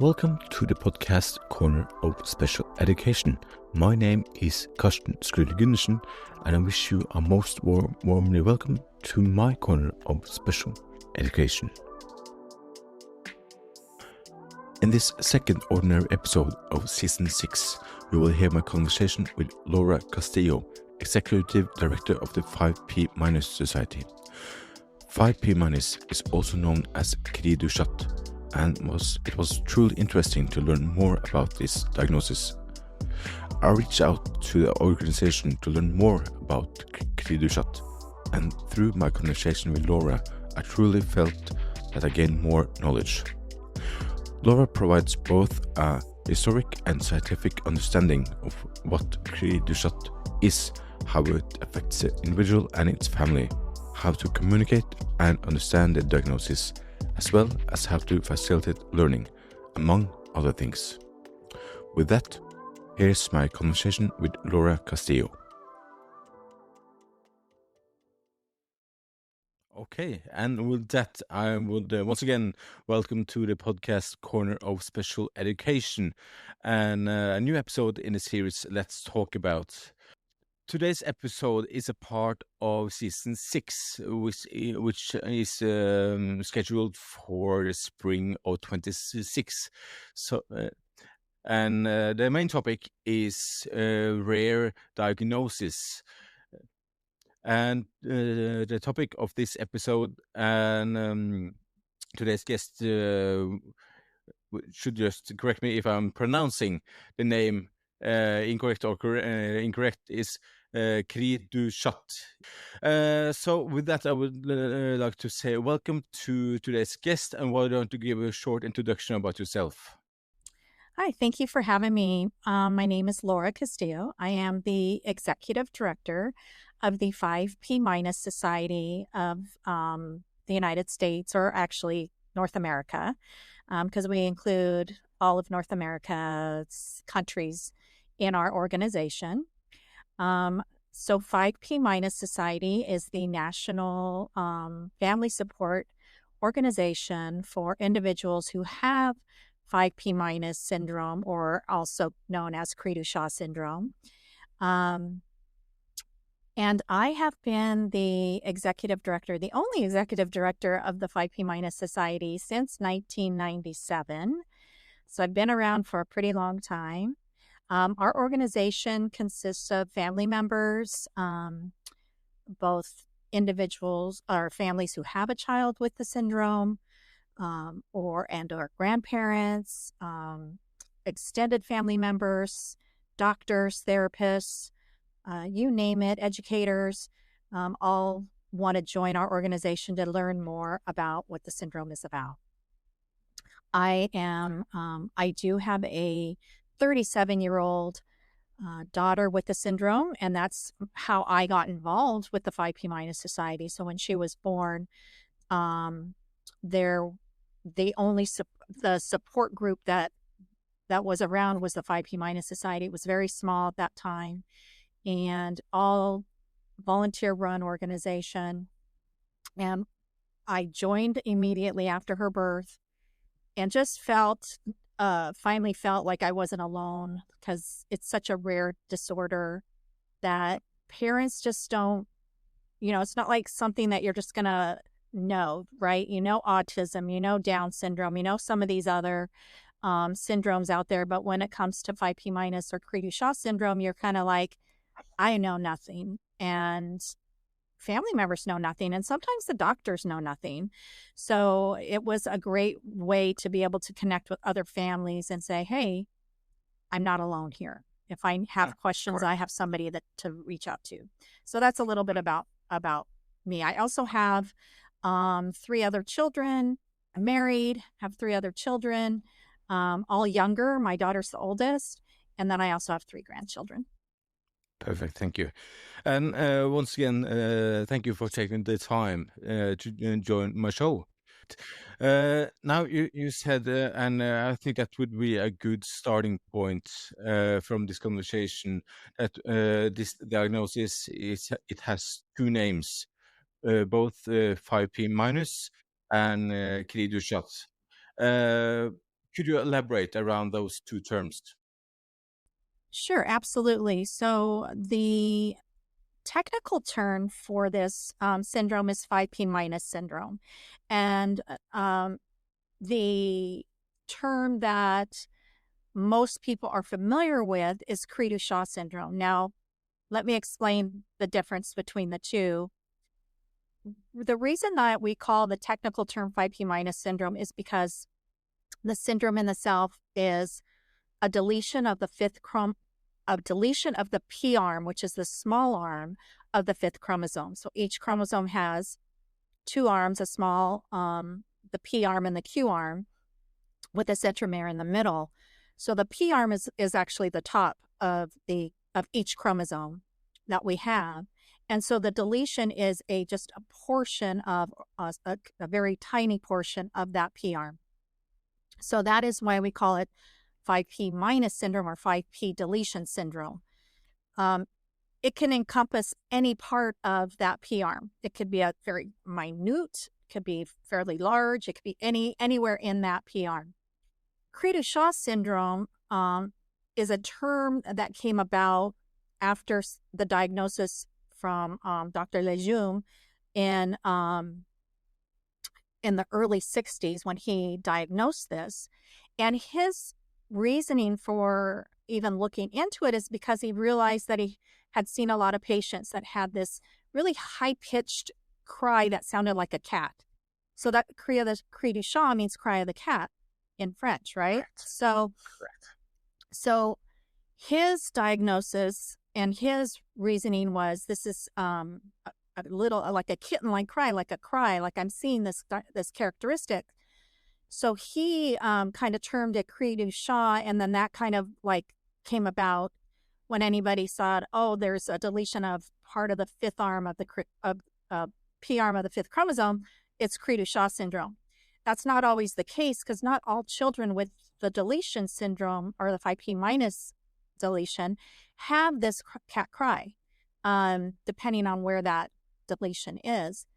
Welcome to the podcast Corner of Special Education. My name is Karsten Skrulle-Gundersen, and I wish you a most warmly welcome to my Corner of Special Education. In this second ordinary episode of Season 6, you will hear my conversation with Laura Castillo, Executive Director of the 5P- Society. 5P- is also known as Cri du Chat, and it was truly interesting to learn more about this diagnosis. I reached out to the organization to learn more about Cri du Chat, and through my conversation with Laura, I truly felt that I gained more knowledge. Laura provides both a historic and scientific understanding of what Cri du Chat is, how it affects the individual and its family, how to communicate and understand the diagnosis, as well as how to facilitate learning, among other things. With that, here's my conversation with Laura Castillo. Okay, and with that, I would once again welcome to the podcast Corner of Special Education, and a new episode in the series Let's Talk About. Today's episode is a part of Season 6, which is scheduled for the spring of 2026. So, and the main topic is rare diagnosis. And the topic of this episode and today's guest should just correct me if I'm pronouncing the name incorrect or incorrect, is Cri du Chat. So with that, I would like to say welcome to today's guest, and why don't you give a short introduction about yourself? Hi, thank you for having me. My name is Laura Castillo. I am the Executive Director of the 5P- Society of the United States, or actually North America, because we include all of North America's countries in our organization. So 5P- Society is the national family support organization for individuals who have 5P- syndrome, or also known as Cri du Chat syndrome. And I have been the executive director, the only executive director of the 5P- Society since 1997. So I've been around for a pretty long time. Our organization consists of family members, both individuals or families who have a child with the syndrome, or grandparents, extended family members, doctors, therapists, you name it, educators, all want to join our organization to learn more about what the syndrome is about. I do have a 37-year-old daughter with the syndrome, and that's how I got involved with the 5P- Society. So when she was born, the support group that was around was the 5P- Society. It was very small at that time, and all volunteer-run organization. And I joined immediately after her birth, and just finally felt like I wasn't alone, because it's such a rare disorder that parents just don't, it's not like something that you're just going to know, right? Autism, Down syndrome, some of these other syndromes out there. But when it comes to 5P- or Cri du Chat syndrome, you're kind of like, I know nothing. And family members know nothing. And sometimes the doctors know nothing. So it was a great way to be able to connect with other families and say, hey, I'm not alone here. If I have questions, sure, I have somebody to reach out to. So that's a little bit about me. I also have 3 other children. I'm married, have 3 other children, all younger. My daughter's the oldest. And then I also have 3 grandchildren. Perfect, thank you. And once again, thank you for taking the time to join my show. Now you said, and I think that would be a good starting point from this conversation, that this diagnosis it has 2 names, both 5P- and Cri du Chat. Could you elaborate around those two terms? Sure, absolutely. So the technical term for this syndrome is 5P minus syndrome. And the term that most people are familiar with is Cri du Chat syndrome. Now, let me explain the difference between the two. The reason that we call the technical term 5P minus syndrome is because the syndrome in itself is a deletion of the deletion of the P arm, which is the small arm of the fifth chromosome. So each chromosome has two arms, a small, the P arm and the Q arm, with a centromere in the middle. So the P arm is actually the top of each chromosome that we have. And so the deletion is just a portion of a very tiny portion of that P arm. So that is why we call it 5P minus syndrome or 5P deletion syndrome. It can encompass any part of that P arm. It could be a very minute, it could be fairly large, it could be anywhere in that P arm. Cri du Chat syndrome is a term that came about after the diagnosis from Dr. Lejeune in the early 60s when he diagnosed this. And his reasoning for even looking into it is because he realized that he had seen a lot of patients that had this really high-pitched cry that sounded like a cat. So that Cri du Chat means cry of the cat in French, right? Correct. So his diagnosis and his reasoning was this is a little like a kitten-like cry, like I'm seeing this characteristic. So he kind of termed it Cri du Chat, and then that kind of like came about when anybody saw, oh, there's a deletion of part of the fifth arm of the P arm of the fifth chromosome. It's Cri du Chat syndrome. That's not always the case because not all children with the deletion syndrome or the 5P minus deletion have this cat cry, depending on where that deletion is.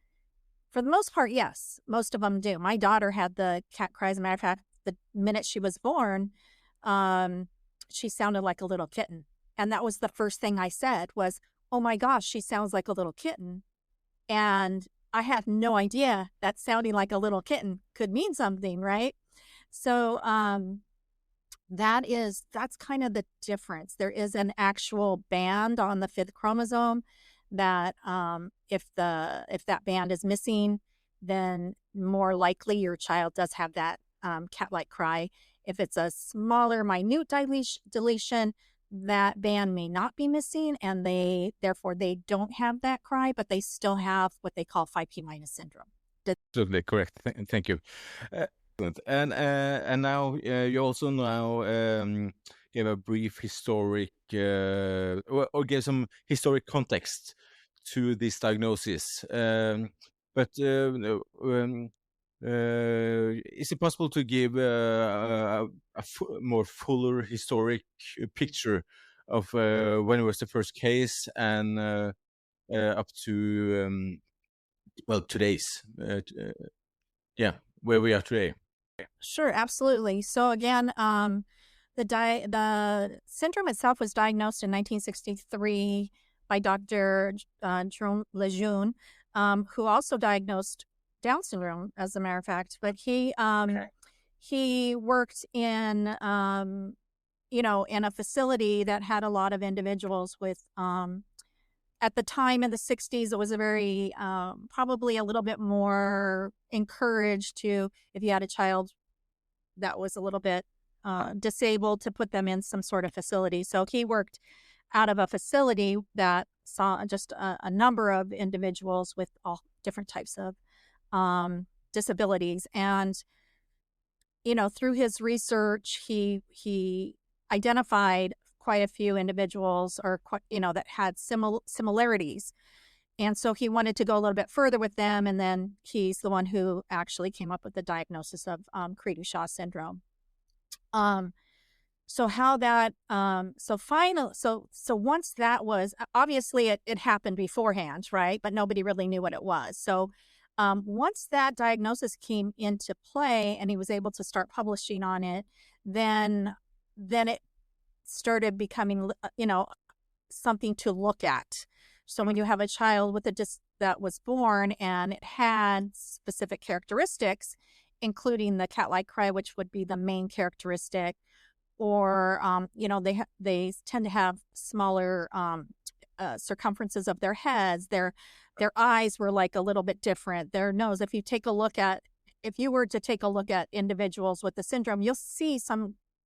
For the most part, yes, most of them do. My daughter had the cat cry. As a matter of fact, the minute she was born, she sounded like a little kitten. And that was the first thing I said was, oh my gosh, she sounds like a little kitten. And I had no idea that sounding like a little kitten could mean something, right? So that's kind of the difference. There is an actual band on the fifth chromosome that if that band is missing, then more likely your child does have that cat-like cry. If it's a smaller, minute deletion, that band may not be missing, and therefore they don't have that cry, but they still have what they call 5P minus syndrome. Absolutely correct. Thank you. And now you also gave a brief historic or gave some historic context to this diagnosis. But is it possible to give a more fuller historic picture of when it was the first case and up to today's where we are today? Sure, absolutely. So again, the syndrome itself was diagnosed in 1963 by Dr. Jerome Lejeune, who also diagnosed Down syndrome, as a matter of fact. But he worked in in a facility that had a lot of individuals with at the time in the 60s, it was a very probably a little bit more encouraged to, if you had a child that was a little bit disabled, to put them in some sort of facility. So he worked out of a facility that saw just a number of individuals with all different types of disabilities. And, through his research, he identified quite a few individuals that had similarities. And so he wanted to go a little bit further with them. And then he's the one who actually came up with the diagnosis of Cri du Chat syndrome. So once that was, obviously it happened beforehand, right? But nobody really knew what it was. So Once that diagnosis came into play and he was able to start publishing on it, then it started becoming, something to look at. So when you have a child with that was born and it had specific characteristics, including the cat-like cry, which would be the main characteristic, or they tend to have smaller circumferences of their heads. Their eyes were like a little bit different. Their nose. If you were to take a look at individuals with the syndrome, you'll see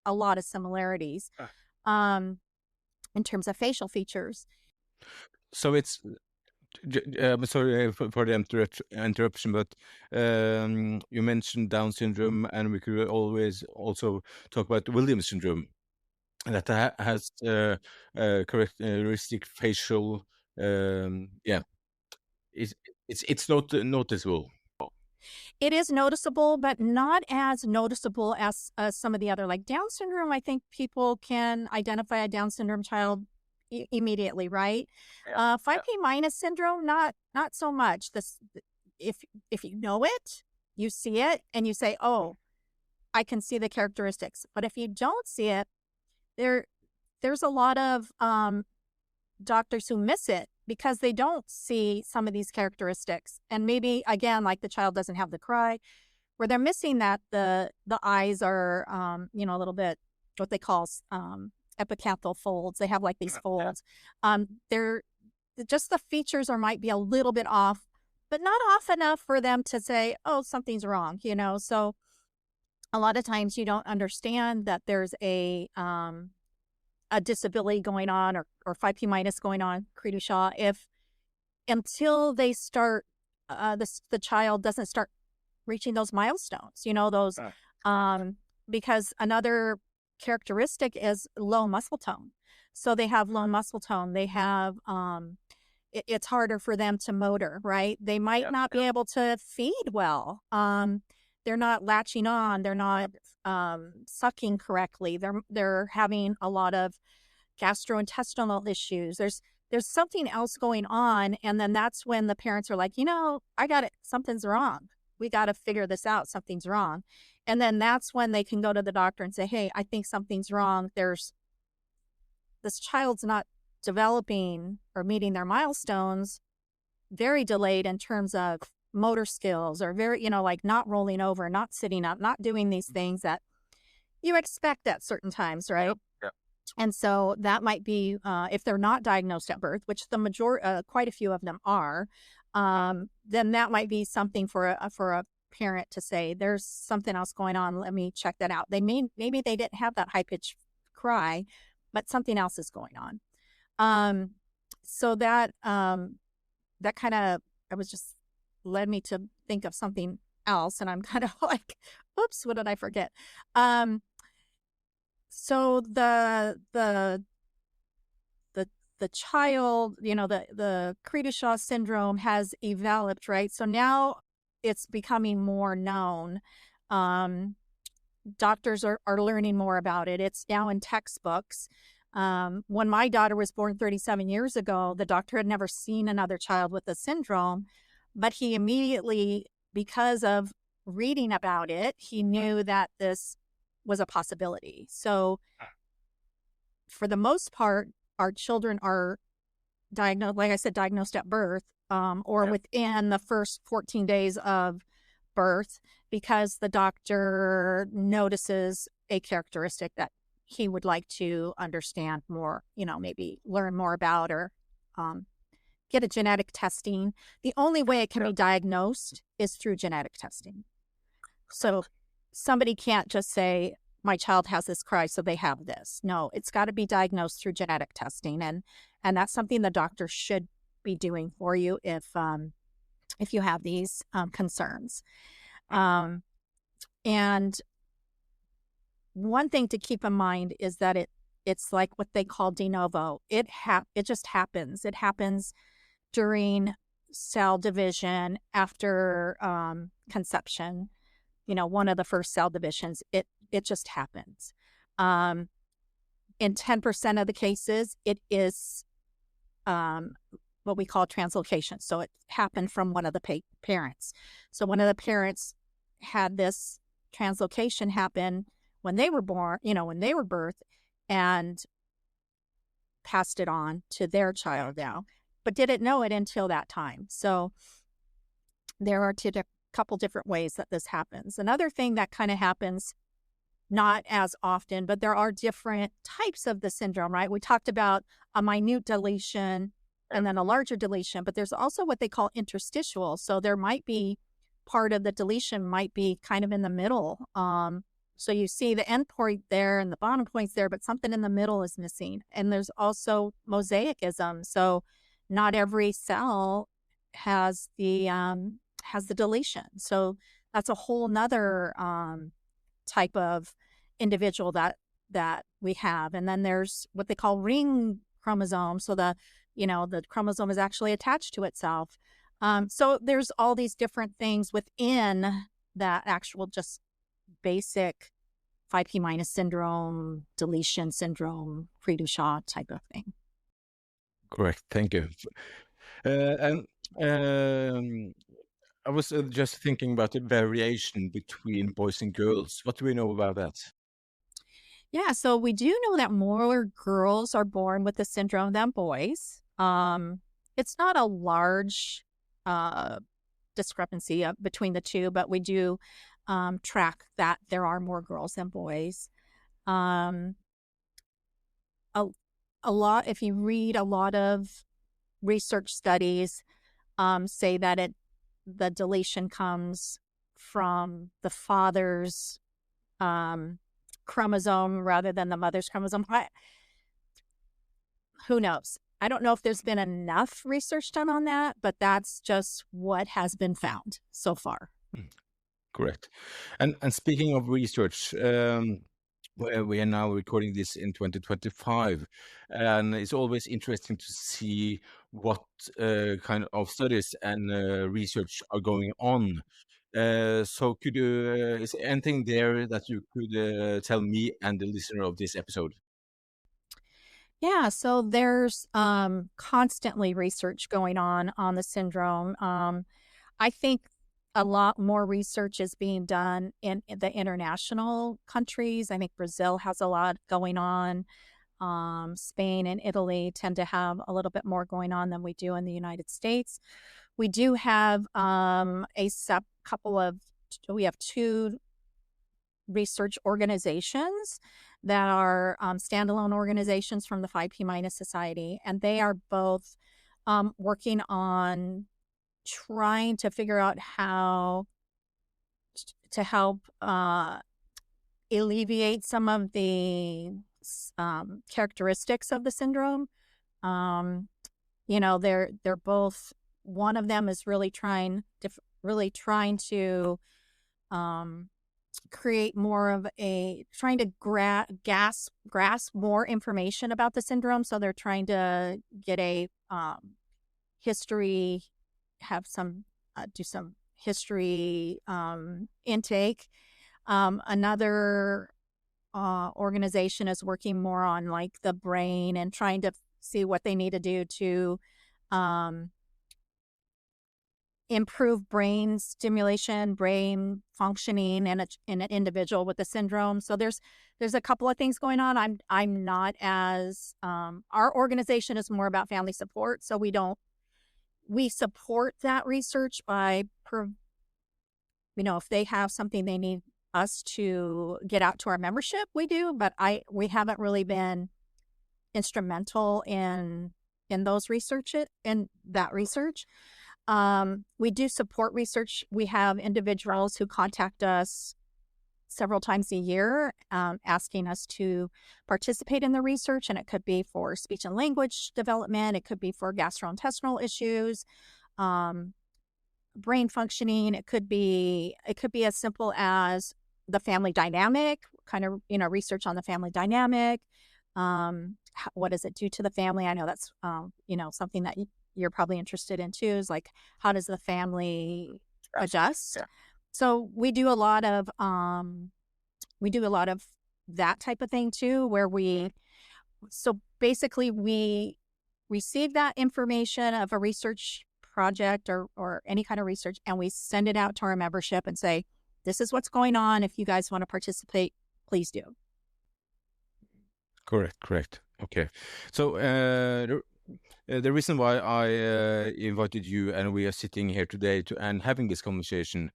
a lot of similarities in terms of facial features. So it's sorry for the interruption, but you mentioned Down syndrome, and we could always also talk about Williams syndrome, that has characteristic facial. It's not noticeable. It is noticeable, but not as noticeable as some of the other, like Down syndrome. I think people can identify a Down syndrome child immediately, right? 5P minus syndrome, not so much. If you know it, you see it, and you say, "Oh, I can see the characteristics." But if you don't see it, there's a lot of doctors who miss it because they don't see some of these characteristics. And maybe, again, like the child doesn't have the cry, where they're missing that the eyes are, a little bit what they call epicanthal folds. They have like these folds. They're just the features might be a little bit off, but not off enough for them to say, "Oh, something's wrong," So a lot of times you don't understand that there's a disability going on or 5P minus going on, Cri du Chat, until they start, the child doesn't start reaching those milestones, because another characteristic is low muscle tone. So they have low muscle tone. They have, it's harder for them to motor, right? They might not be able to feed well. They're not latching on. They're not sucking correctly. They're having a lot of gastrointestinal issues. There's something else going on, and then that's when the parents are like, I got it. Something's wrong. We got to figure this out. Something's wrong. And then that's when they can go to the doctor and say, "Hey, I think something's wrong. This child's not developing or meeting their milestones, very delayed in terms of motor skills, or very, like not rolling over, not sitting up, not doing these things that you expect at certain times, right?" Yep. And so that might be, if they're not diagnosed at birth, which the quite a few of them are, then that might be something for a parent to say, "There's something else going on. Let me check that out." Maybe they didn't have that high pitched cry, but something else is going on. So that kind of, led me to think of something else, and I'm kind of like, "Oops, what did I forget?" So the child, the Cri du Chat syndrome has developed, right? So now it's becoming more known. Doctors are learning more about it. It's now in textbooks. When my daughter was born 37 years ago, the doctor had never seen another child with the syndrome, but he immediately, because of reading about it, he knew that this was a possibility. So for the most part, our children are diagnosed, like I said, diagnosed at birth, or within the first 14 days of birth, because the doctor notices a characteristic that he would like to understand more, maybe learn more about, or get a genetic testing. The only way it can be diagnosed is through genetic testing. So somebody can't just say, "My child has this cry, so they have this." No, it's got to be diagnosed through genetic testing, and that's something the doctor should be doing for you if you have these concerns. And one thing to keep in mind is that it's like what they call de novo. It just happens. It happens during cell division after conception. One of the first cell divisions. It just happens. In 10% of the cases, it is what we call translocation. So it happened from one of the parents. So one of the parents had this translocation happen when they were born, when they were birthed, and passed it on to their child now, but didn't know it until that time. So there are couple different ways that this happens. Another thing that kind of happens, not as often, but there are different types of the syndrome, right? We talked about a minute deletion and then a larger deletion, but there's also what they call interstitial. So there might be part of the deletion might be kind of in the middle. So you see the end point there and the bottom point's there, but something in the middle is missing. And there's also mosaicism. So not every cell has the deletion. So that's a whole nother type of individual that we have. And then there's what they call ring chromosome. So the chromosome is actually attached to itself. So there's all these different things within that actual just basic 5p minus syndrome, deletion syndrome, Cri du Chat type of thing. Correct. Thank you. And I was just thinking about the variation between boys and girls. What do we know about that? Yeah, so we do know that more girls are born with the syndrome than boys. It's not a large discrepancy between the two, but we do track that there are more girls than boys. A lot, if you read a lot of research studies, say that the deletion comes from the father's chromosome rather than the mother's chromosome. Who knows? I don't know if there's been enough research done on that, but that's just what has been found so far. Correct. And speaking of research, we are now recording this in 2025, and it's always interesting to see what kind of studies and research are going on. So could you, is there anything there that you could tell me and the listener of this episode? Yeah, so there's constantly research going on the syndrome. I think a lot more research is being done in the international countries. I think Brazil has a lot going on. Spain and Italy tend to have a little bit more going on than we do in the United States. We do have we have two research organizations that are standalone organizations from the 5p minus society, and they are both working on trying to figure out how to help alleviate some of the characteristics of the syndrome. They're both. One of them is really trying to create more of trying to grasp more information about the syndrome. So they're trying to get a history, do some history intake. Another organization is working more on like the brain and trying to see what they need to do to improve brain stimulation, brain functioning in an individual with the syndrome. So there's a couple of things going on. I'm not as our organization is more about family support, so we support that research by if they have something they need us to get out to our membership, we do, but we haven't really been instrumental in that research. We do support research. We have individuals who contact us several times a year asking us to participate in the research, and it could be for speech and language development. It could be for gastrointestinal issues, brain functioning. It could be as simple as the family dynamic, kind of, research on the family dynamic. What does it do to the family? I know that's, something that you're probably interested in too, is like, how does the family adjust? Yeah. So we do a lot of that type of thing too, where basically we receive that information of a research project or any kind of research, and we send it out to our membership and say, this is what's going on. If you guys want to participate, please do. Correct. Okay. So the reason why I invited you and we are sitting here today and having this conversation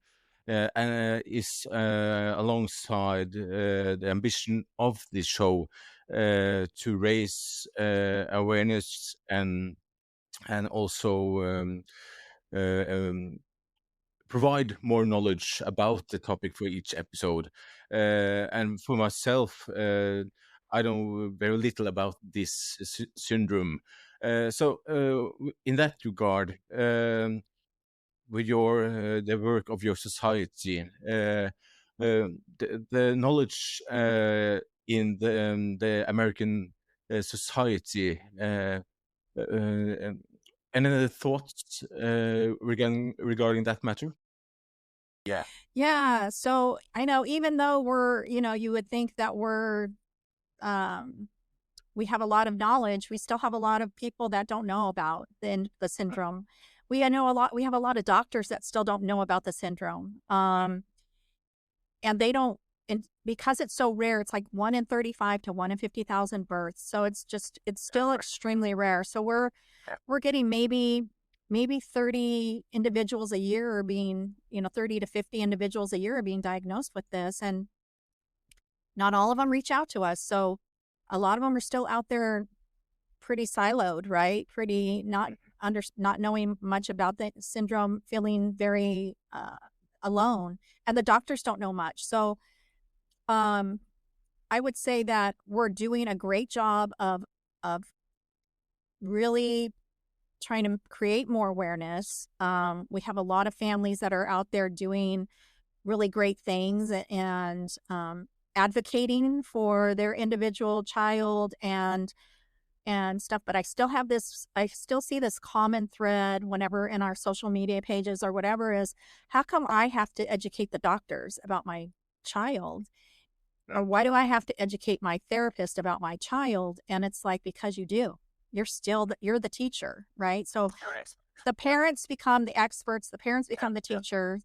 is alongside the ambition of this show to raise awareness and also provide more knowledge about the topic for each episode. And for myself, I know very little about this syndrome. So, in that regard, with your the work of your society, the knowledge in the American society. Any other thoughts regarding that matter? Yeah. So I know, even though we're, you would think that we have a lot of knowledge, we still have a lot of people that don't know about the syndrome. We have a lot of doctors that still don't know about the syndrome. And they don't, and because it's so rare, it's like 1 in 35 to 1 in 50,000 births. So it's still extremely rare. So we're getting maybe 30 individuals a year are being, 30 to 50 individuals a year are being diagnosed with this. And not all of them reach out to us. So a lot of them are still out there pretty siloed, right? Pretty not knowing much about the syndrome, feeling very alone. And the doctors don't know much. So I would say that we're doing a great job of really trying to create more awareness. We have a lot of families that are out there doing really great things and advocating for their individual child and stuff. But I still see this common thread whenever in our social media pages or whatever is, how come I have to educate the doctors about my child? Or why do I have to educate my therapist about my child? And it's like, because you do. You're the teacher, right? So the parents become the experts, the parents become the teachers.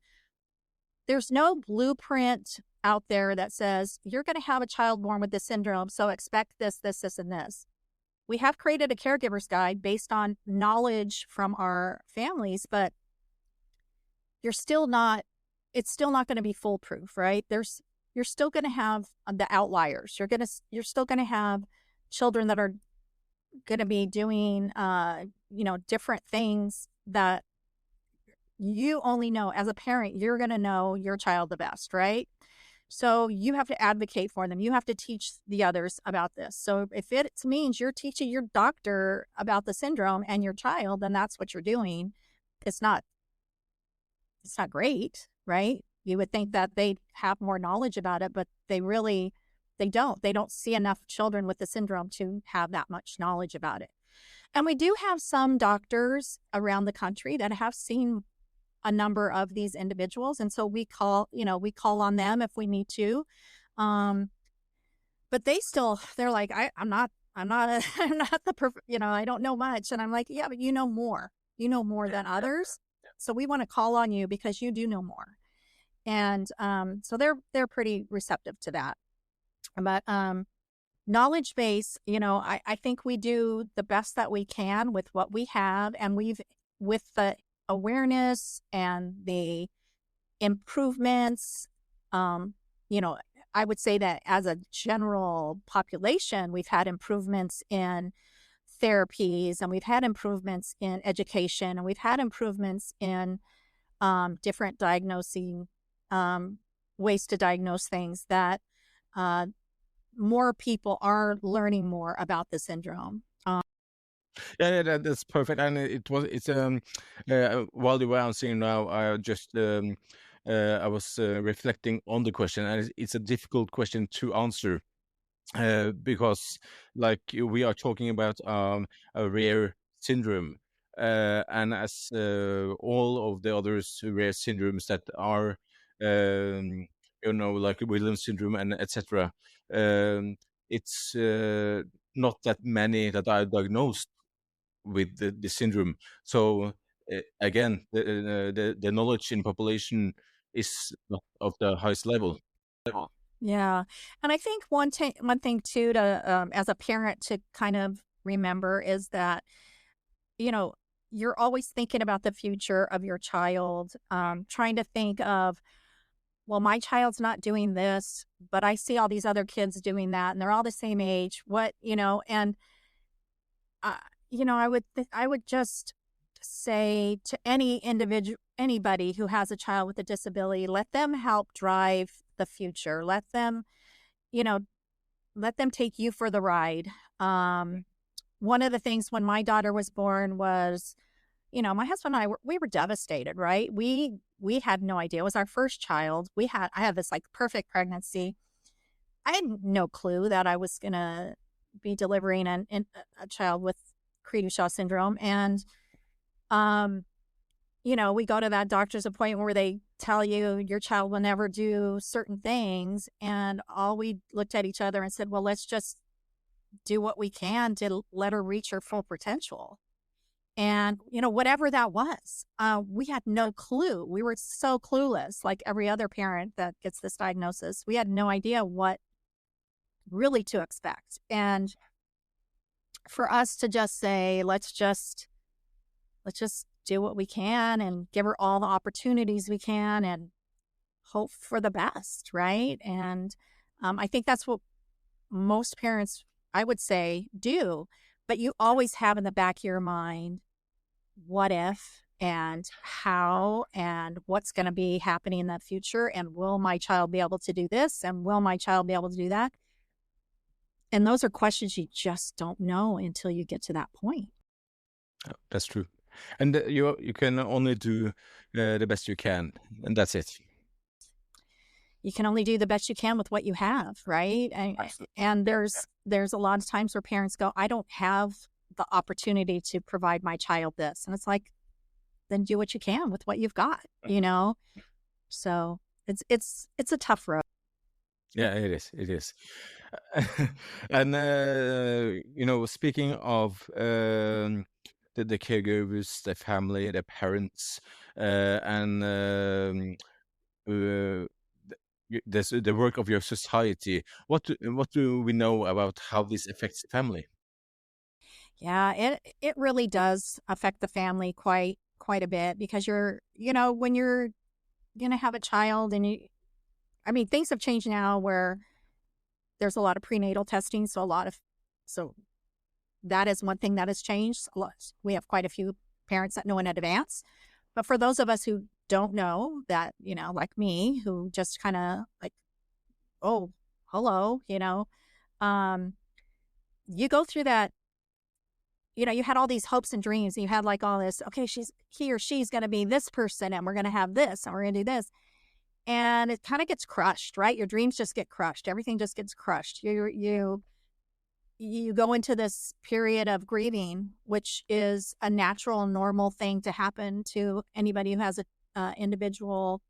There's no blueprint out there that says you're going to have a child born with this syndrome, so expect this, and this. We have created a caregiver's guide based on knowledge from our families, but it's still not going to be foolproof, right? You're still going to have the outliers. You're still going to have children that are going to be doing, different things that you only know as a parent. You're going to know your child the best, right? So you have to advocate for them. You have to teach the others about this. So if it means you're teaching your doctor about the syndrome and your child, then that's what you're doing. It's not great, right? You would think that they'd have more knowledge about it, but they don't. They don't see enough children with the syndrome to have that much knowledge about it. And we do have some doctors around the country that have seen a number of these individuals. And so we call on them if we need to. But they're like, I'm not the perfect, I don't know much. And I'm like, yeah, but you know more than others. So we want to call on you because you do know more. And so they're pretty receptive to that. But knowledge base, I think we do the best that we can with what we have. And with the awareness and the improvements, I would say that as a general population, we've had improvements in therapies, and we've had improvements in education, and we've had improvements in different diagnosing ways to diagnose things, that more people are learning more about the syndrome. That's perfect. And it's while you were answering now, I was reflecting on the question, and it's a difficult question to answer because, like, we are talking about a rare syndrome, and as all of the others rare syndromes that are, like Williams syndrome and etc. It's not that many that are diagnosed with the syndrome. So again, the knowledge in population is not of the highest level. Yeah. And I think one thing too to as a parent to kind of remember is that, you know, you're always thinking about the future of your child, trying to think of, well, my child's not doing this, but I see all these other kids doing that and they're all the same age. What, and uh, I would just say to anybody who has a child with a disability, let them help drive the future. You know, let them take you for the ride. One of the things when my daughter was born was, my husband and we were devastated, right? We had no idea. It was our first child. I had this like perfect pregnancy. I had no clue that I was going to be delivering a child with Cri du Chat syndrome. And, we go to that doctor's appointment where they tell you your child will never do certain things. And all we looked at each other and said, well, let's just do what we can to let her reach her full potential. And, whatever that was, we had no clue. We were so clueless, like every other parent that gets this diagnosis. We had no idea what really to expect. And for us to just say, let's just do what we can and give her all the opportunities we can and hope for the best, right? And I think that's what most parents, I would say, do. But you always have in the back of your mind, what if and how and what's going to be happening in the future, and will my child be able to do this, and will my child be able to do that? And those are questions you just don't know until you get to that point. That's true. And you can only do the best you can, and that's it. You can only do the best you can with what you have, right? And there's a lot of times where parents go, I don't have the opportunity to provide my child this. And it's like, then do what you can with what you've got, So it's a tough road. Yeah, it is. It is. And speaking of the caregivers, the family, the parents, and the work of your society, what do we know about how this affects the family? Yeah, it really does affect the family quite a bit, because when you're gonna have a child and things have changed now where there's a lot of prenatal testing, so that is one thing that has changed. We have quite a few parents that know in advance, but for those of us who don't know that, like me, who just kind of like, oh, hello, you go through that. You had all these hopes and dreams, and you had like all this, okay, he or she's going to be this person, and we're going to have this, and we're going to do this. And it kind of gets crushed, right? Your dreams just get crushed. Everything just gets crushed. You go into this period of grieving, which is a natural, normal thing to happen to anybody who has a individual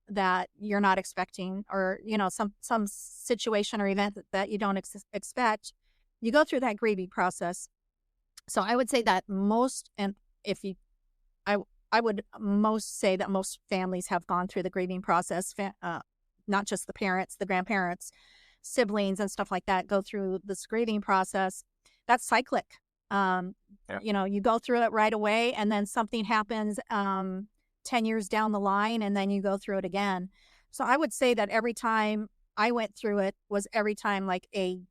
that you're not expecting, or, some situation or event that you don't expect. You go through that grieving process. So I would say that I would most say that most families have gone through the grieving process, not just the parents, the grandparents, siblings, and stuff like that go through this grieving process. That's cyclic. Yeah. You go through it right away, and then something happens 10 years down the line, and then you go through it again. So I would say that every time I went through it was every time like a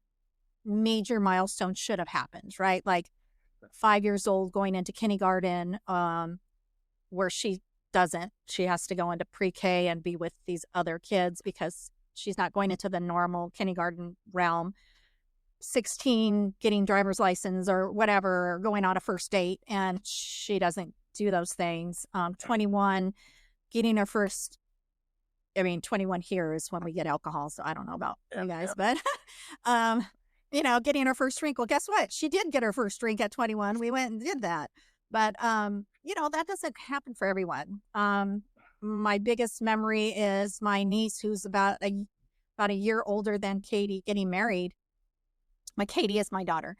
major milestone should have happened, right? Like 5 years old going into kindergarten, where she has to go into pre-K and be with these other kids because she's not going into the normal kindergarten realm. 16, getting driver's license or whatever, or going on a first date, and she doesn't do those things. 21, getting her first, 21 here is when we get alcohol, so I don't know about you guys, but getting her first drink. Well, guess what? She did get her first drink at 21. We went and did that. But, that doesn't happen for everyone. My biggest memory is my niece, who's about a year older than Katie, getting married. Katie is my daughter.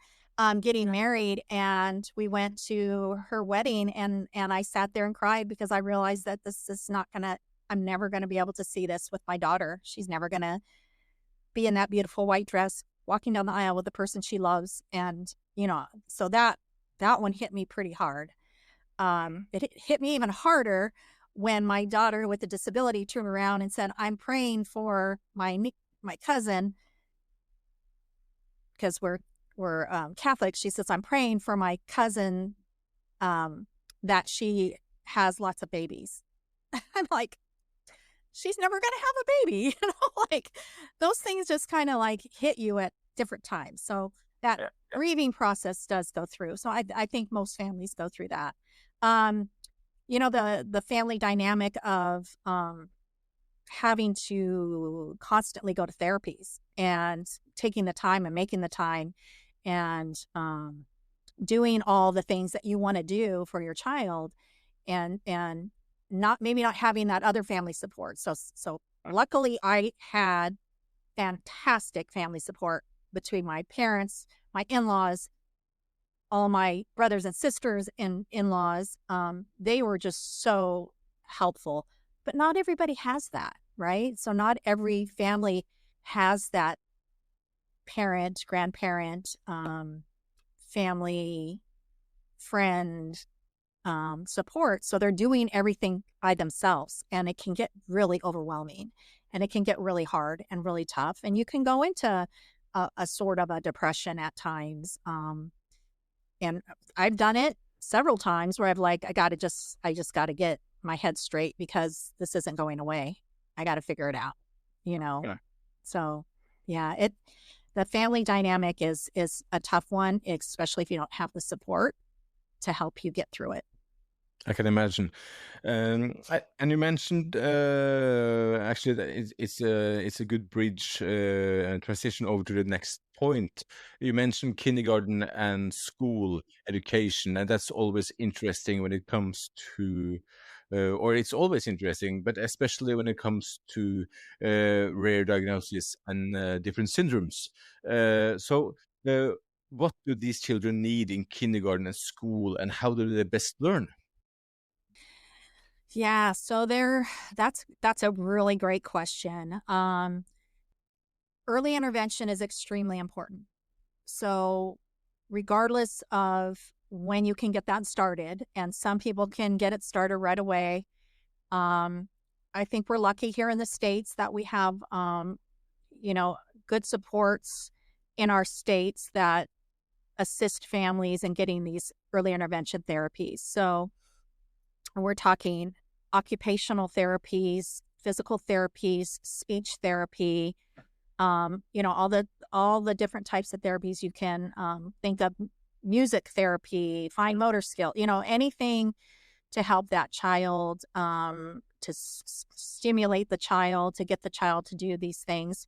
getting married, and we went to her wedding, and I sat there and cried because I realized that this is not gonna. I'm never gonna be able to see this with my daughter. She's never gonna be in that beautiful white dress, walking down the aisle with the person she loves, and so that one hit me pretty hard. It hit me even harder when my daughter with the disability turned around and said, "I'm praying for my cousin," because we're Catholic. She says, "I'm praying for my cousin that she has lots of babies." I'm like, she's never gonna have a baby, like those things just kind of like hit you at different times. So that grieving process does go through. So I think most families go through that. The family dynamic of having to constantly go to therapies and taking the time and making the time and doing all the things that you want to do for your child, and not having that other family support. So luckily I had fantastic family support between my parents, my in-laws, all my brothers and sisters and in-laws. They were just so helpful, but not everybody has that, right? So not every family has that parent, grandparent, family, friend support. So they're doing everything by themselves, and it can get really overwhelming, and it can get really hard and really tough. And you can go into a sort of a depression at times. And I've done it several times where I just got to get my head straight because this isn't going away. I got to figure it out, Yeah. So yeah, the family dynamic is a tough one, especially if you don't have the support to help you get through it. I can imagine. And you mentioned actually that it's a good bridge and transition over to the next point. You mentioned kindergarten and school education, and that's always interesting when it comes to, or it's always interesting, but especially when it comes to rare diagnoses and different syndromes. So, what do these children need in kindergarten and school, and how do they best learn? Yeah, so that's a really great question. Early intervention is extremely important. So regardless of when you can get that started, and some people can get it started right away. I think we're lucky here in the States that we have good supports in our states that assist families in getting these early intervention therapies. So we're talking occupational therapies, physical therapies, speech therapy, all the different types of therapies you can think of, music therapy, fine motor skill, anything to help that child, to stimulate the child, to get the child to do these things.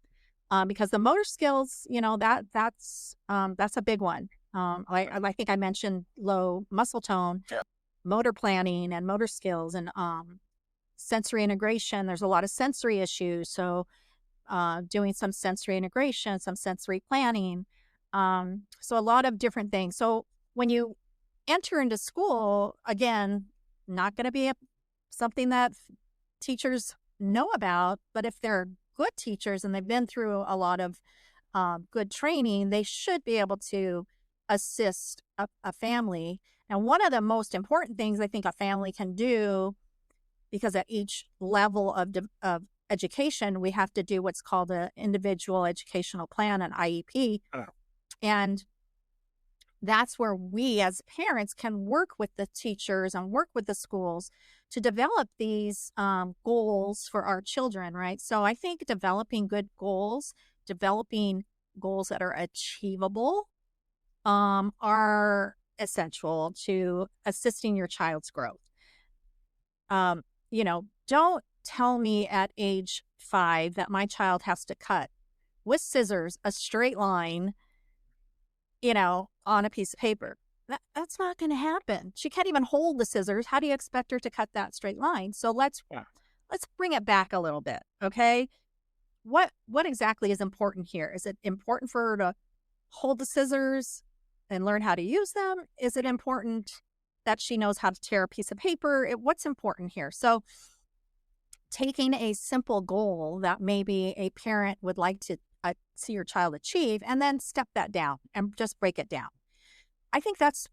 Because the motor skills, that's a big one. I think I mentioned low muscle tone. Yeah. Motor planning and motor skills and sensory integration. There's a lot of sensory issues. So doing some sensory integration, some sensory planning. So a lot of different things. So when you enter into school, again, not going to be something that teachers know about, but if they're good teachers and they've been through a lot of good training, they should be able to assist a family. And one of the most important things I think a family can do, because at each level of education, we have to do what's called an individual educational plan, an IEP. Oh. And that's where we as parents can work with the teachers and work with the schools to develop these goals for our children, right? So I think developing good goals, developing goals that are achievable, are essential to assisting your child's growth. Don't tell me at age 5 that my child has to cut with scissors a straight line, on a piece of paper. That's not going to happen. She can't even hold the scissors. How do you expect her to cut that straight line? So let's bring it back a little bit, okay? What exactly is important here? Is it important for her to hold the scissors and learn how to use them? Is it important that she knows how to tear a piece of paper? What's important here? So taking a simple goal that maybe a parent would like to see your child achieve, and then step that down and just break it down. I think that's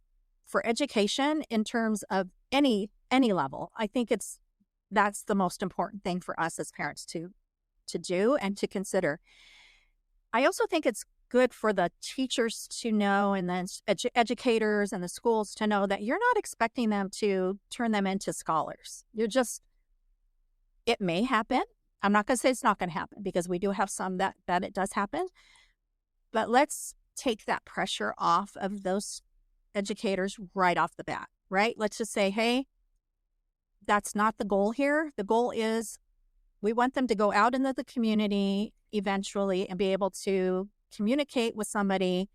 for education in terms of any level. I think that's the most important thing for us as parents to do and to consider. I also think it's good for the teachers to know, and then educators and the schools to know that you're not expecting them to turn them into scholars. It may happen. I'm not going to say it's not going to happen, because we do have some that it does happen. But let's take that pressure off of those educators right off the bat, right? Let's just say, hey, that's not the goal here. The goal is we want them to go out into the community eventually and be able to communicate with somebody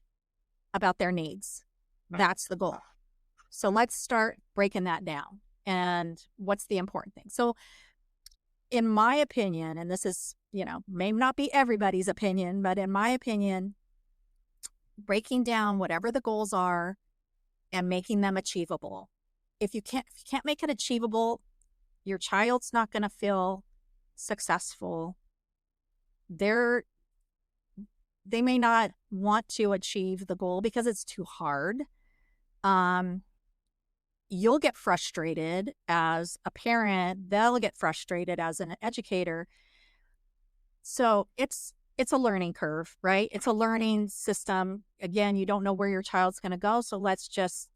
about their needs. That's the goal. So let's start breaking that down. And what's the important thing? So in my opinion, and this is, may not be everybody's opinion, but in my opinion, breaking down whatever the goals are and making them achievable. If you can't make it achievable, your child's not going to feel successful. They may not want to achieve the goal because it's too hard. You'll get frustrated as a parent. They'll get frustrated as an educator. So it's a learning curve, right? It's a learning system. Again, you don't know where your child's going to go. So let's just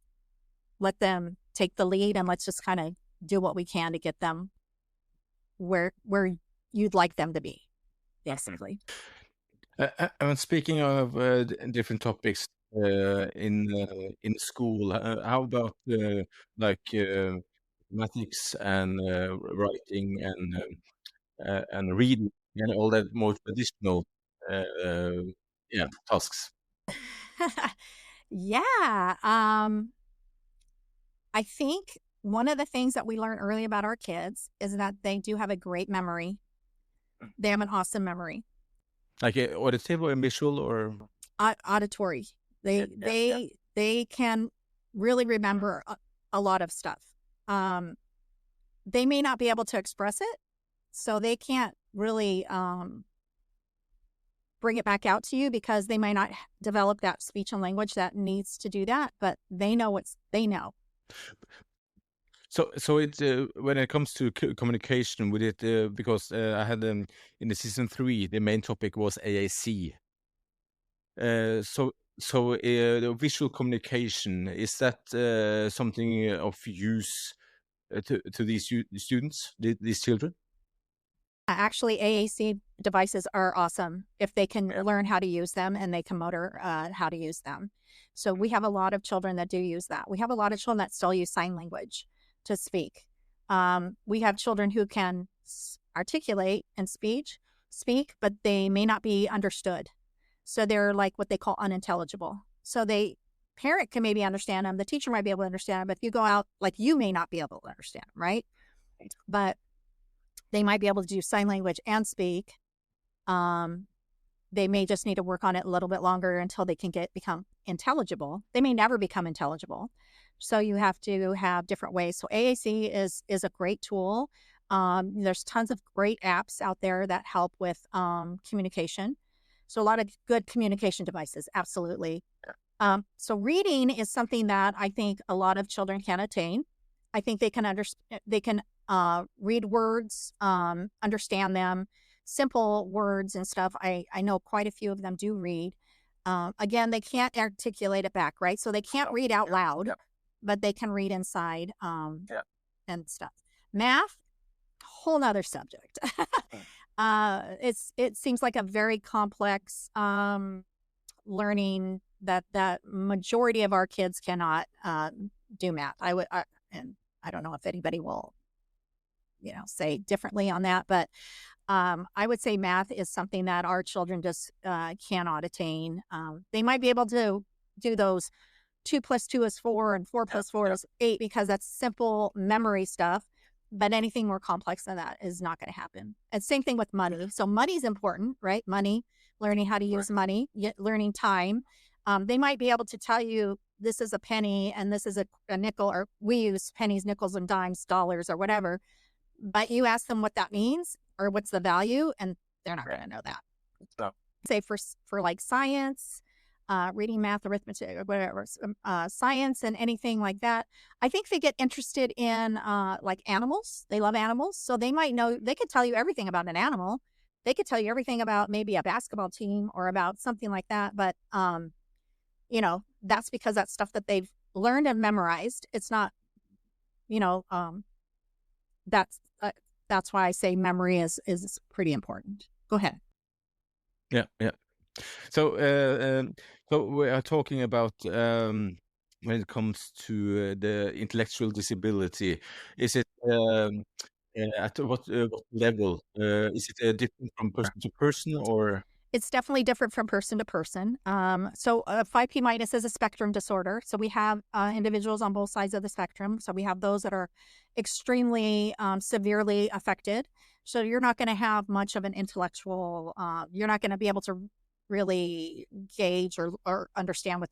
let them take the lead, and let's just kind of do what we can to get them where you'd like them to be, basically. And speaking of different topics in school, how about mathematics and writing and reading and all that more traditional tasks? Yeah. I think one of the things that we learn early about our kids is that they do have a great memory. They have an awesome memory. Like auditive or visual or auditory. They can really remember a lot of stuff. They may not be able to express it, so they can't really bring it back out to you, because they might not develop that speech and language that needs to do that, but they know they know. So it when it comes to communication with it, because I had in the season 3, the main topic was AAC. So the visual communication, is that something of use to these students, these children? Actually, AAC devices are awesome if they can learn how to use them and they can motor how to use them. So we have a lot of children that do use that. We have a lot of children that still use sign language to speak. We have children who can articulate and speak, but they may not be understood. So they're like what they call unintelligible. So parent can maybe understand them. The teacher might be able to understand them, but if you go out, like, you may not be able to understand them, right? But they might be able to do sign language and speak. They may just need to work on it a little bit longer until they can become intelligible. They may never become intelligible. So you have to have different ways. So AAC is a great tool. There's tons of great apps out there that help with communication. So a lot of good communication devices, absolutely. So reading is something that I think a lot of children can attain. I think they can read words, understand them, simple words and stuff. I know quite a few of them do read. Again, they can't articulate it back, right? So they can't read out loud, but they can read inside and stuff. Math, whole nother subject. It seems like a very complex learning that majority of our kids cannot do math. And I don't know if anybody will, say differently on that, but I would say math is something that our children just cannot attain. They might be able to do those 2 + 2 is 4 and 4 + 4 is 8, because that's simple memory stuff. But anything more complex than that is not going to happen. And same thing with money. So money is important, right? Money, learning how to use money, learning time. They might be able to tell you this is a penny and this is a nickel, or we use pennies, nickels, and dimes, dollars, or whatever. But you ask them what that means or what's the value, and they're not going to know that. So, Say for like science, reading, math, arithmetic, or whatever, science and anything like that. I think they get interested in like animals. They love animals. So they might know, they could tell you everything about an animal. They could tell you everything about maybe a basketball team or about something like that. But, that's because that's stuff that they've learned and memorized. It's not, that's why I say memory is pretty important. Go ahead. yeah. So, so we are talking about when it comes to the intellectual disability. Is it at what level? Is it different from person to person, or? It's definitely different from person to person. So 5P minus is a spectrum disorder. So we have individuals on both sides of the spectrum. So we have those that are extremely severely affected. So you're not going to have much of an intellectual, you're not going to be able to really gauge or understand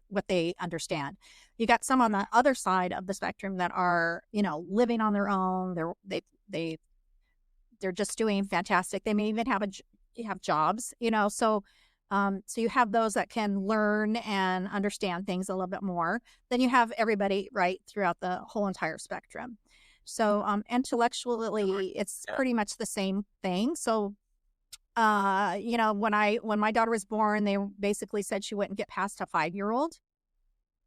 what they understand. You got some on the other side of the spectrum that are, living on their own. They're just doing fantastic. They may even have jobs, so you have those that can learn and understand things a little bit more. Then you have everybody right throughout the whole entire spectrum. So intellectually, it's pretty much the same thing. So when my daughter was born, they basically said she wouldn't get past a 5-year-old.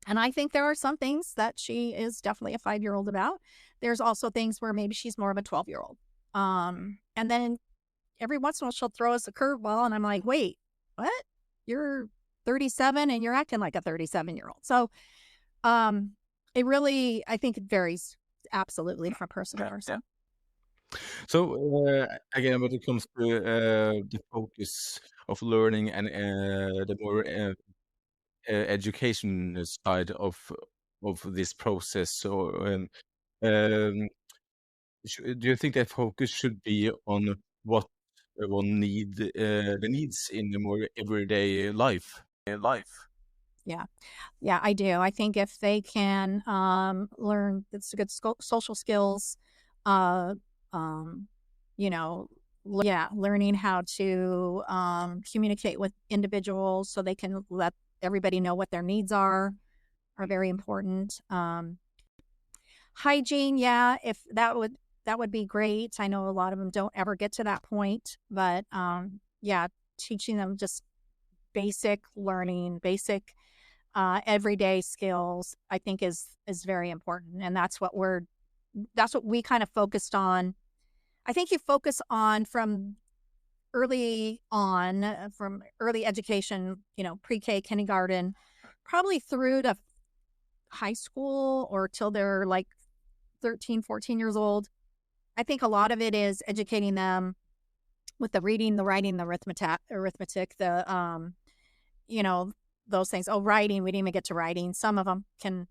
And I think there are some things that she is definitely a 5-year-old about. There's also things where maybe she's more of a 12-year-old. And then every once in a while she'll throw us a curveball, and I'm like, wait, what? You're 37 and you're acting like a 37-year-old. So it really, I think it varies absolutely from person to person. So again, when it comes to the focus of learning and the more education side of this process, so do you think that focus should be on what one the needs in the more everyday life? Yeah, I do. I think if they can learn it's good social skills, uh, um, learning how to communicate with individuals so they can let everybody know what their needs are very important. Hygiene, yeah, if that would be great. I know a lot of them don't ever get to that point, but teaching them just basic learning, basic everyday skills, I think is very important. And that's what we kind of focused on. I think you focus on from early education, pre-K, kindergarten, probably through to high school or till they're like 13, 14 years old. I think a lot of it is educating them with the reading, the writing, the arithmetic, the those things. Oh, writing, we didn't even get to writing. Some of them can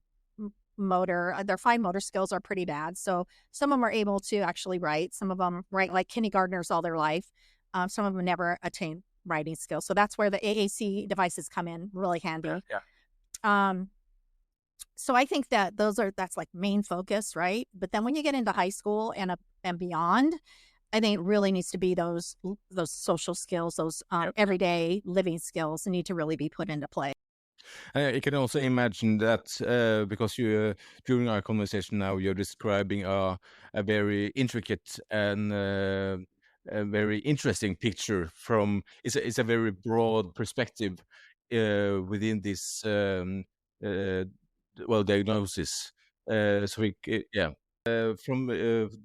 their fine motor skills are pretty bad. So some of them are able to actually write. Some of them write like kindergartners all their life. Some of them never attain writing skills. So that's where the AAC devices come in really handy. So I think that that's like main focus, right? But then when you get into high school and beyond, I think it really needs to be those social skills, those everyday living skills need to really be put into play. I can also imagine that because you, during our conversation now, you're describing a very intricate and a very interesting picture from. It's a very broad perspective within this diagnosis. From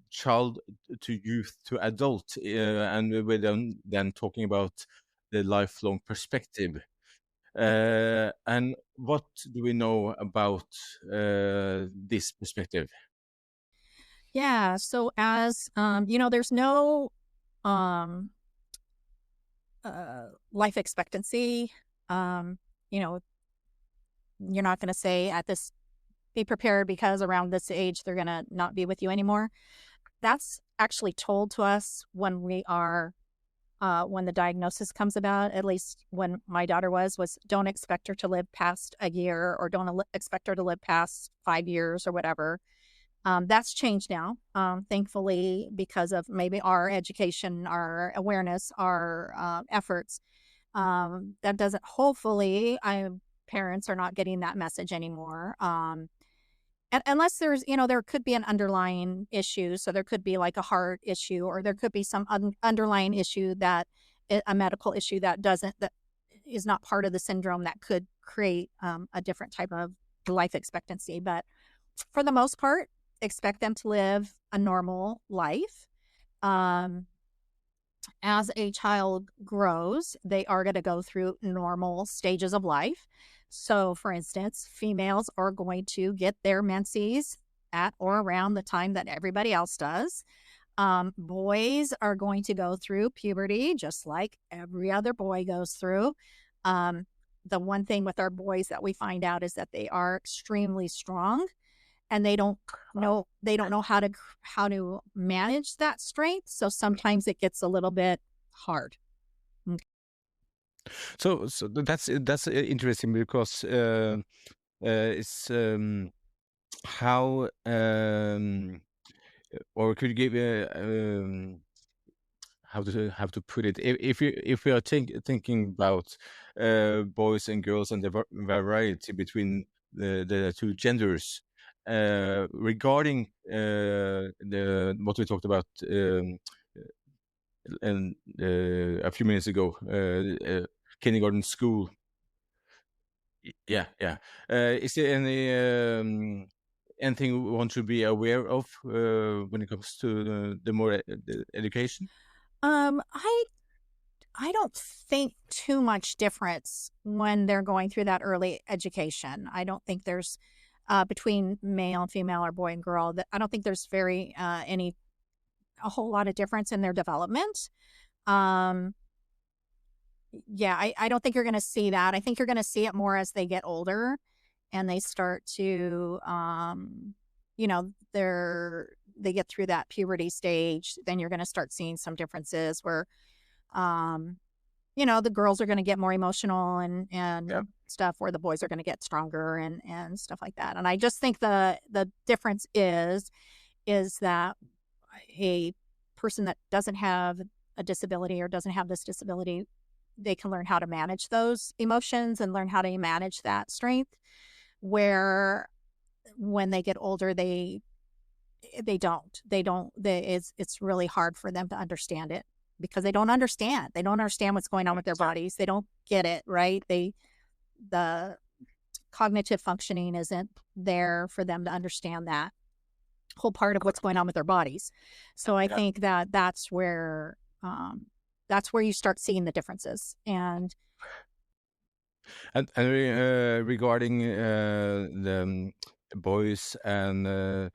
child to youth to adult, and we're then talking about the lifelong perspective. And what do we know about this perspective? Yeah. So as there's no life expectancy. You're not going to say be prepared because around this age they're going to not be with you anymore. That's actually told to us when we are when the diagnosis comes about, at least when my daughter was don't expect her to live past a year, or don't expect her to live past 5 years or whatever. That's changed now, thankfully, because of maybe our education, our awareness, our efforts. That doesn't, hopefully, parents are not getting that message anymore. Unless there's, there could be an underlying issue. So there could be like a heart issue, or there could be some underlying issue, that a medical issue that is not part of the syndrome, that could create a different type of life expectancy. But for the most part, expect them to live a normal life. As a child grows, they are going to go through normal stages of life. So, for instance, females are going to get their menses at or around the time that everybody else does. Boys are going to go through puberty just like every other boy goes through. The one thing with our boys that we find out is that they are extremely strong, and they don't know how to manage that strength. So sometimes it gets a little bit hard. So that's interesting, because it's how, or could you give how to put it, if we are thinking about boys and girls and the variety between the two genders, regarding the what we talked about and a few minutes ago, kindergarten, school. Yeah. Is there anything we want to be aware of when it comes to the more the education? I don't think too much difference when they're going through that early education. I don't think there's between male and female, or boy and girl, that I don't think there's a whole lot of difference in their development. Yeah, I don't think you're going to see that. I think you're going to see it more as they get older and they start to, they get through that puberty stage. Then you're going to start seeing some differences where, the girls are going to get more emotional and stuff, where the boys are going to get stronger and stuff like that. And I just think the difference is that a person that doesn't have a disability, or doesn't have this disability, they can learn how to manage those emotions and learn how to manage that strength, where when they get older, it's really hard for them to understand it, because they don't understand what's going on with their bodies. They don't get it, right? The cognitive functioning isn't there for them to understand that whole part of what's going on with their bodies. So I think that's where you start seeing the differences. And regarding the boys and the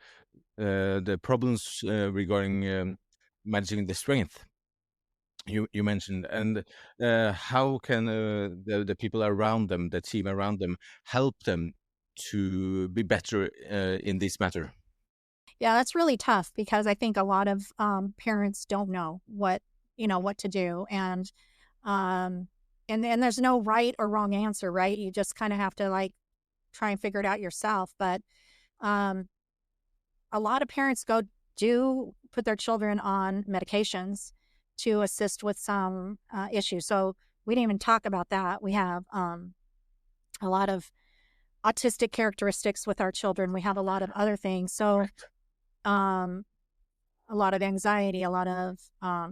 problems regarding managing the strength, you mentioned, and how can the people around them, the team around them, help them to be better in this matter? yeah, that's really tough, because I think a lot of parents don't know what to do, and there's no right or wrong answer, right? You just kind of have to try and figure it out yourself. But a lot of parents put their children on medications to assist with some issues. So we didn't even talk about that. We have a lot of autistic characteristics with our children. We have a lot of other things. So a lot of anxiety, a lot of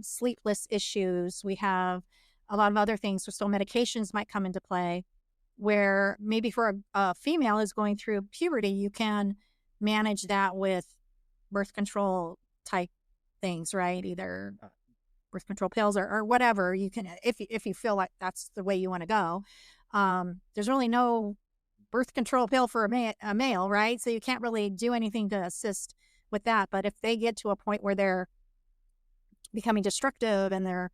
sleepless issues. We have a lot of other things. So medications might come into play, where maybe for a female is going through puberty, you can manage that with birth control type things, right? Either birth control pills or whatever you can, if you feel like that's the way you want to go. There's really no birth control pill for a male, right? So you can't really do anything to assist with that. But if they get to a point where they're becoming destructive and they're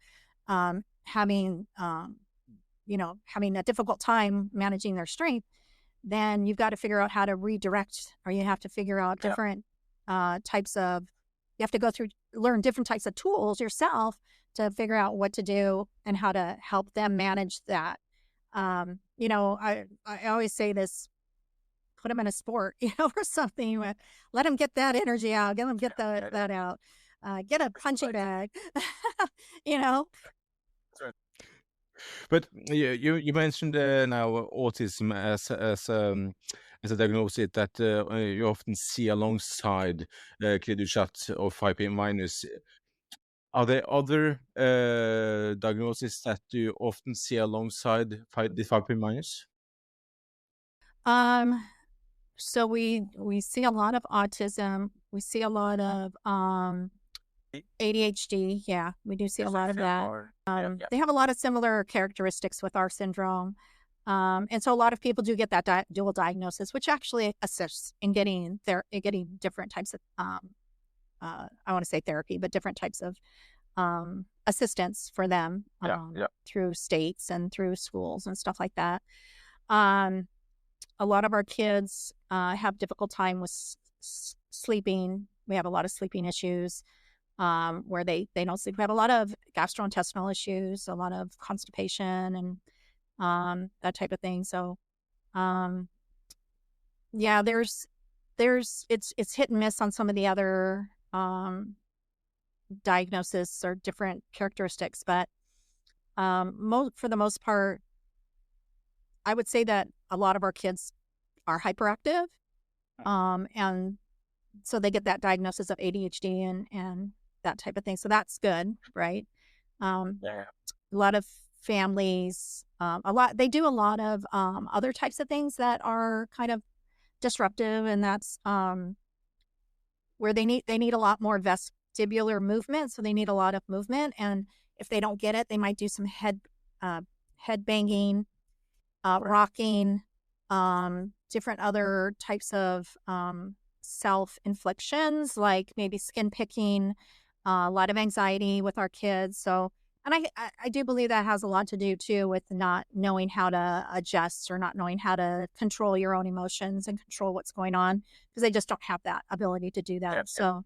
having a difficult time managing their strength, then you've got to figure out how to redirect, or you have to figure out different types of, learn different types of tools yourself to figure out what to do and how to help them manage that. You know, I always say this, put them in a sport, you know, or something. Let them get that energy out. Get them get that out. Get a punching bag, you know. But you mentioned now autism as a diagnosis that you often see alongside Cri du Chat or 5P minus. Are there other diagnoses that you often see alongside the 5P minus? So we see a lot of autism. We see a lot of ADHD. Yeah, we do see a lot of that. They have a lot of similar characteristics with our syndrome. And so a lot of people do get that dual diagnosis, which actually assists in getting different types of, I want to say therapy, but different types of assistance for them through states and through schools and stuff like that. A lot of our kids have difficult time with sleeping. We have a lot of sleeping issues where they don't sleep. We have a lot of gastrointestinal issues, a lot of constipation and that type of thing. So, yeah, it's hit and miss on some of the other diagnosis or different characteristics, but for the most part, I would say that a lot of our kids are hyperactive, and so they get that diagnosis of ADHD and that type of thing. So that's good, right? A lot of families, they do a lot of other types of things that are kind of disruptive, and that's where they need a lot more vestibular movement. So they need a lot of movement, and if they don't get it, they might do some head banging, rocking, different other types of self-inflictions, like maybe skin picking, a lot of anxiety with our kids. So, and I do believe that has a lot to do too with not knowing how to adjust or not knowing how to control your own emotions and control what's going on, because they just don't have that ability to do that. So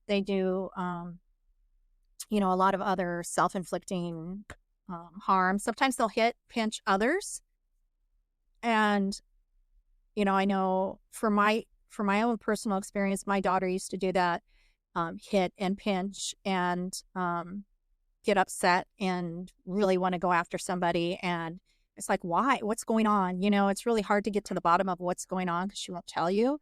they do, you know, a lot of other self-inflicting harm. Sometimes they'll pinch others. And, you know, I know for my own personal experience, my daughter used to do that, hit and pinch and get upset and really want to go after somebody. And it's like, why? What's going on? You know, it's really hard to get to the bottom of what's going on because she won't tell you.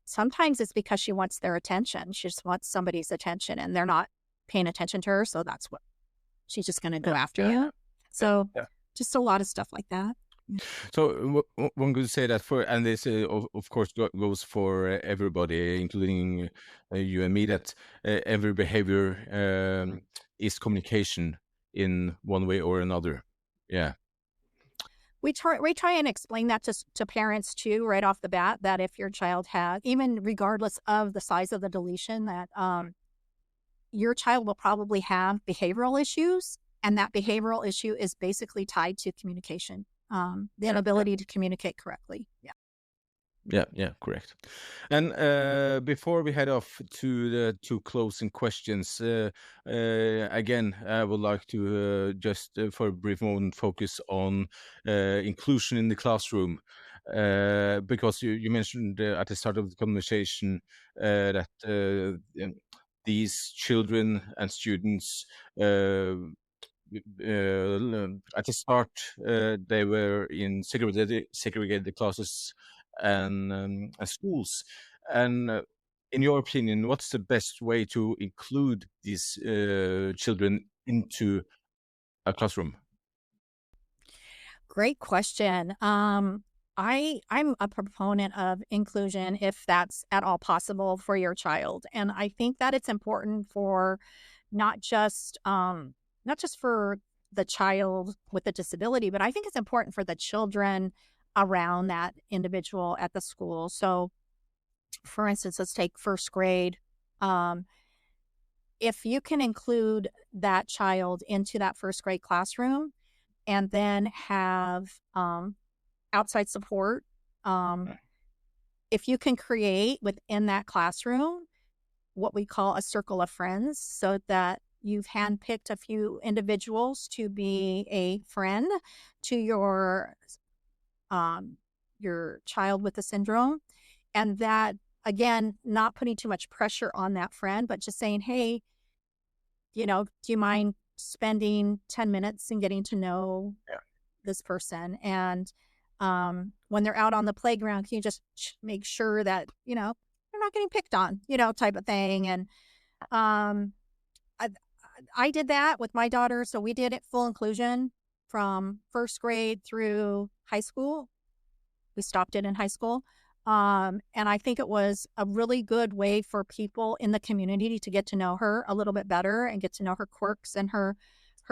Sometimes it's because she wants their attention. She just wants somebody's attention and they're not paying attention to her. So that's what she's just going to go after you. So just a lot of stuff like that. So one could say that and this of course goes for everybody, including you and me, that every behavior is communication in one way or another. Yeah. We try and explain that to parents too, right off the bat, that if your child has, even regardless of the size of the deletion, that your child will probably have behavioral issues, and that behavioral issue is basically tied to communication, the inability to communicate correctly. Yeah, correct. And before we head off to the two closing questions, again, I would like to just for a brief moment focus on inclusion in the classroom, because you mentioned at the start of the conversation that these children and students at the start they were in segregated classes and schools. And in your opinion, what's the best way to include these children into a classroom? Great question. I'm a proponent of inclusion if that's at all possible for your child, and I think that it's important for not just for the child with the disability, but I think it's important for the children around that individual at the school. So, for instance, let's take first grade. If you can include that child into that first grade classroom and then have outside support, if you can create within that classroom what we call a circle of friends, so that you've handpicked a few individuals to be a friend to your child with the syndrome. And that, again, not putting too much pressure on that friend, but just saying, hey, do you mind spending 10 minutes and getting to know this person? And when they're out on the playground, can you just make sure that, they're not getting picked on, type of thing. And um, I, I did that with my daughter. So we did it full inclusion from first grade through high school. We stopped it in high school. And I think it was a really good way for people in the community to get to know her a little bit better and get to know her quirks and her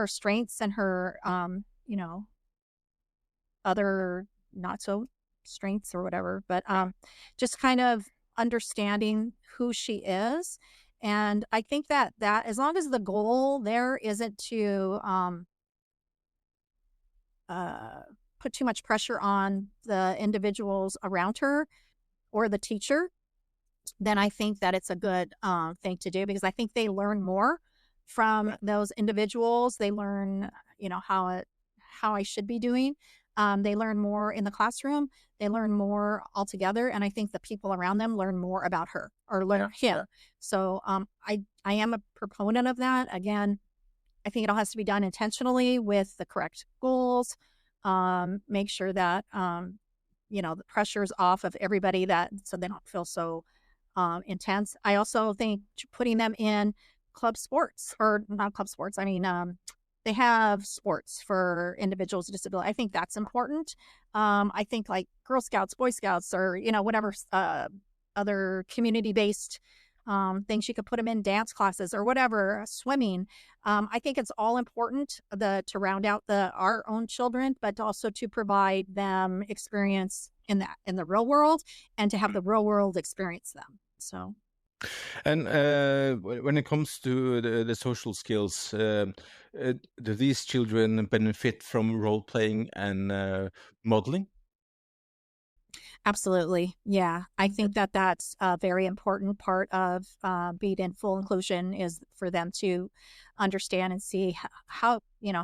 strengths and her, other not so strengths or whatever, but just kind of understanding who she is. And I think that as long as the goal there isn't to put too much pressure on the individuals around her or the teacher, then I think that it's a good thing to do, because I think they learn more from those individuals. They learn, how I should be doing. They learn more in the classroom. They learn more altogether, and I think the people around them learn more about her or learn him. Yeah. So I am a proponent of that. Again, I think it all has to be done intentionally with the correct goals. Make sure that the pressure's off of everybody, so they don't feel so intense. I also think putting them in club sports, or not club sports. I mean, they have sports for individuals with disability. I think that's important. I think like Girl Scouts, Boy Scouts, or, whatever other community-based things, you could put them in, dance classes or whatever, swimming. I think it's all important to round out our own children, but also to provide them experience in the real world, and to have the real world experience them. So, and when it comes to the social skills, do these children benefit from role playing and modeling? absolutely. Yeah. I think that that's a very important part of being in full inclusion, is for them to understand and see how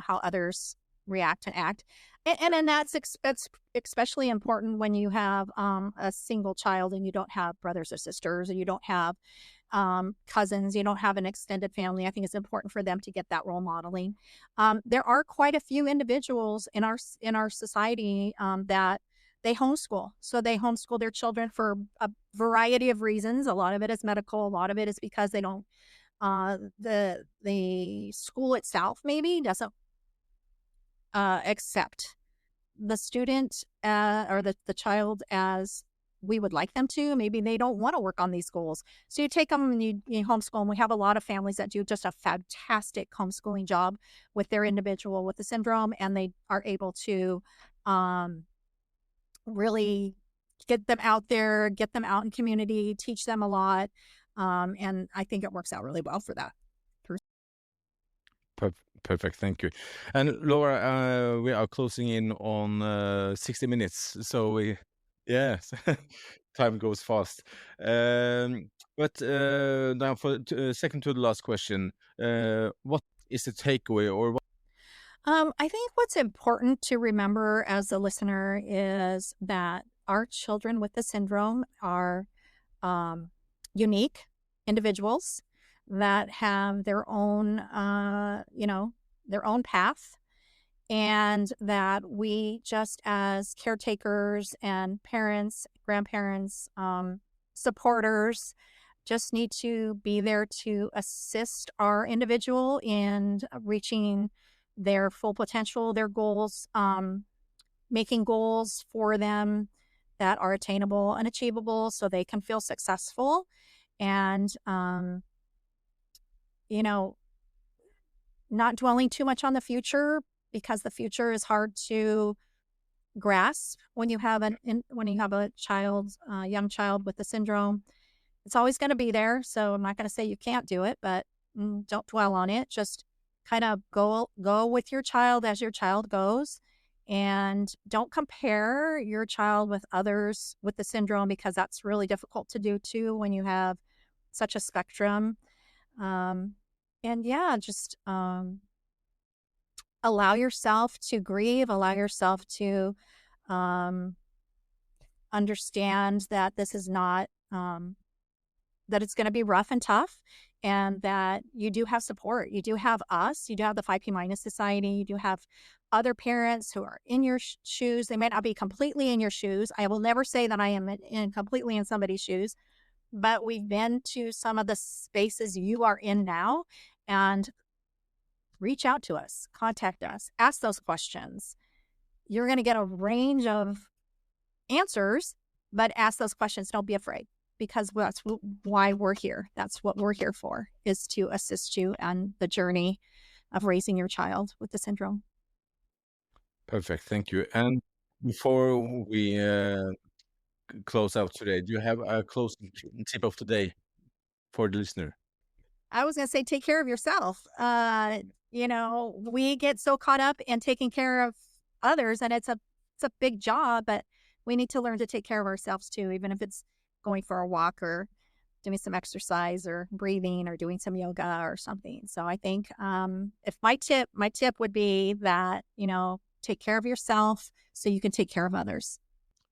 others react and act. And that's it's especially important when you have a single child and you don't have brothers or sisters, or you don't have cousins, you don't have an extended family. I think it's important for them to get that role modeling. There are quite a few individuals in our society that they homeschool. So they homeschool their children for a variety of reasons. A lot of it is medical. A lot of it is because they don't, the school itself maybe doesn't accept the student or the child as we would like them to. Maybe they don't want to work on these schools. So you take them and you homeschool them. We have a lot of families that do just a fantastic homeschooling job with their individual with the syndrome, and they are able to really get them out there, get them out in community, teach them a lot. And I think it works out really well for that. Perfect, thank you. And Laura, we are closing in on 60 minutes, so time goes fast. But now for second to the last question, what is the takeaway, or what? I think what's important to remember as a listener is that our children with the syndrome are unique individuals that have their own, their own path, and that we, just as caretakers and parents, grandparents, supporters, just need to be there to assist our individual in reaching their full potential, their goals, making goals for them that are attainable and achievable so they can feel successful. And, not dwelling too much on the future, because the future is hard to grasp when you have a child, young child with the syndrome. It's always going to be there. So I'm not going to say you can't do it, but don't dwell on it. Just kind of go with your child as your child goes, and don't compare your child with others with the syndrome, because that's really difficult to do too when you have such a spectrum. And yeah, just allow yourself to grieve, allow yourself to understand that this is not, that it's going to be rough and tough, and that you do have support. You do have us, you do have the 5P Minus Society, you do have other parents who are in your shoes. They might not be completely in your shoes. I will never say that I am completely in somebody's shoes, but we've been to some of the spaces you are in now, and reach out to us, contact us, ask those questions. You're going to get a range of answers, but ask those questions. Don't be afraid, because that's why we're here. That's what we're here for, is to assist you on the journey of raising your child with the syndrome. Perfect. Thank you. And before we close out today, do you have a closing tip of the day for the listener? I was going to say, take care of yourself. We get so caught up in taking care of others, and it's a big job, but we need to learn to take care of ourselves too, even if it's going for a walk or doing some exercise or breathing or doing some yoga or something. So I think if my tip would be that, take care of yourself so you can take care of others.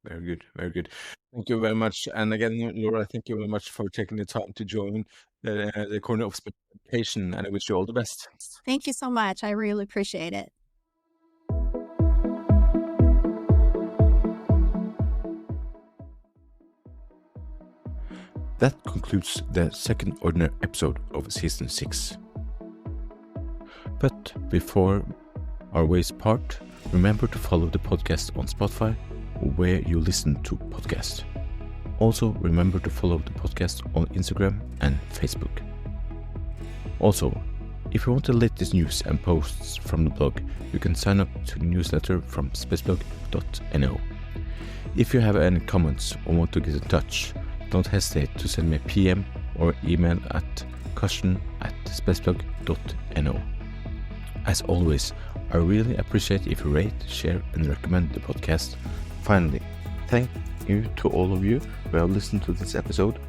Very good. Very good. Thank you very much. And again, Laura, thank you very much for taking the time to join the Corner of Special Education, and I wish you all the best. Thank you so much. I really appreciate it. That concludes the second ordinary episode of Season 6. But before our ways part, remember to follow the podcast on Spotify or where you listen to podcasts. Also, remember to follow the podcast on Instagram and Facebook. Also, if you want the latest news and posts from the blog, you can sign up to the newsletter from spaceblog.no. If you have any comments or want to get in touch, don't hesitate to send me a PM or email at question@spaceblog.no. As always, I really appreciate if you rate, share and recommend the podcast. Finally, thank you to all of you who have listened to this episode,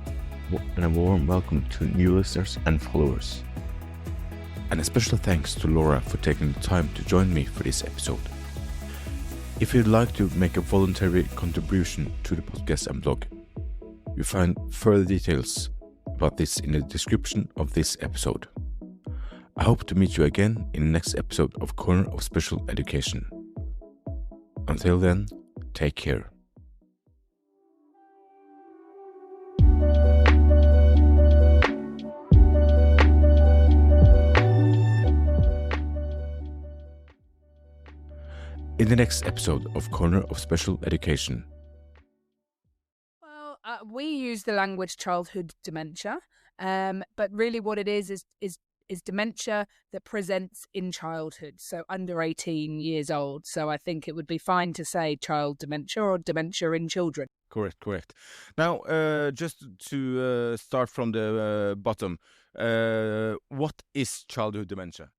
and a warm welcome to new listeners and followers. And a special thanks to Laura for taking the time to join me for this episode. If you'd like to make a voluntary contribution to the podcast and blog, you find further details about this in the description of this episode. I hope to meet you again in the next episode of Corner of Special Education. Until then, take care. In the next episode of Corner of Special Education. We use the language childhood dementia, but really what it is dementia that presents in childhood, so under 18 years old. So I think it would be fine to say child dementia or dementia in children. Correct. Now, just to start from the bottom, what is childhood dementia?